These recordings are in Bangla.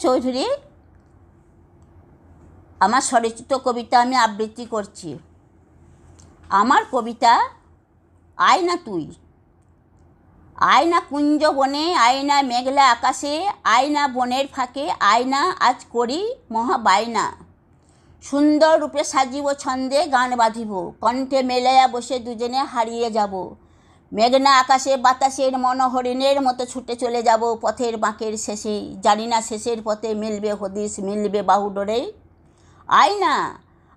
চৌধুরী, আমার স্বরচিত কবিতা আমি আবৃত্তি করছি। আমার কবিতা আয়না তুই। আয়না কুঞ্জ বনে, আয়না মেঘলা আকাশে, আয়না বনের ফাঁকে, আয়না আজ করি মহা বায়না। সুন্দর রূপে সাজিব ছন্দে গান বাঁধিব, কণ্ঠে মেলাইয়া বসে দুজনে হারিয়ে যাব। মেঘনা আকাশে বাতাসের মনোহরিণের মতো ছুটে চলে যাব পথের বাঁকের শেষে। জানি না শেষের পথে মিলবে হদিস, মিলবে বাহুডোরে। আয়না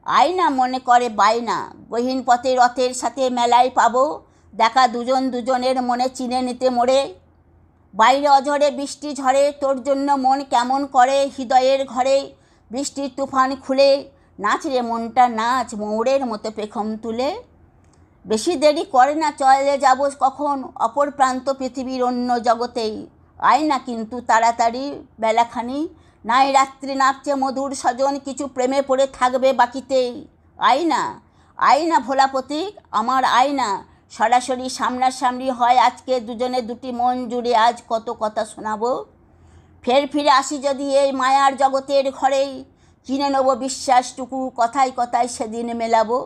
আয়না মনে করে বায়না, গহীন পথে রথের সাথে মেলায় পাবো দেখা দুজন দুজনের মনে চিনে নিতে মোড়ে। বাইরে অঝরে বৃষ্টি ঝরে, তোর জন্য মন কেমন করে হৃদয়ের ঘরে। বৃষ্টির তুফান খুলে নাচ রে মনটা নাচ, মৌরের মতো পেখম তুলে। বেশি দেরি করে না, চলে যাব কখন অপর প্রান্ত পৃথিবীর অন্য জগতেই। আয়না কিন্তু তাড়াতাড়ি বেলাখানি, নাই রাত্রি নাপছে মধুর স্বজন, কিছু প্রেমে পড়ে থাকবে বাকিতেই। আয়না আয়না ভোলা প্রতীক আমার আয়না, সরাসরি সামনাসামনি হয় আজকে দুজনে, দুটি মন জুড়ে আজ কত কথা শোনাবো। ফের ফিরে আসি যদি এই মায়ার জগতের ঘরেই, কিনে নেব বিশ্বাসটুকু, কথায় কথায় সেদিন মেলাবো।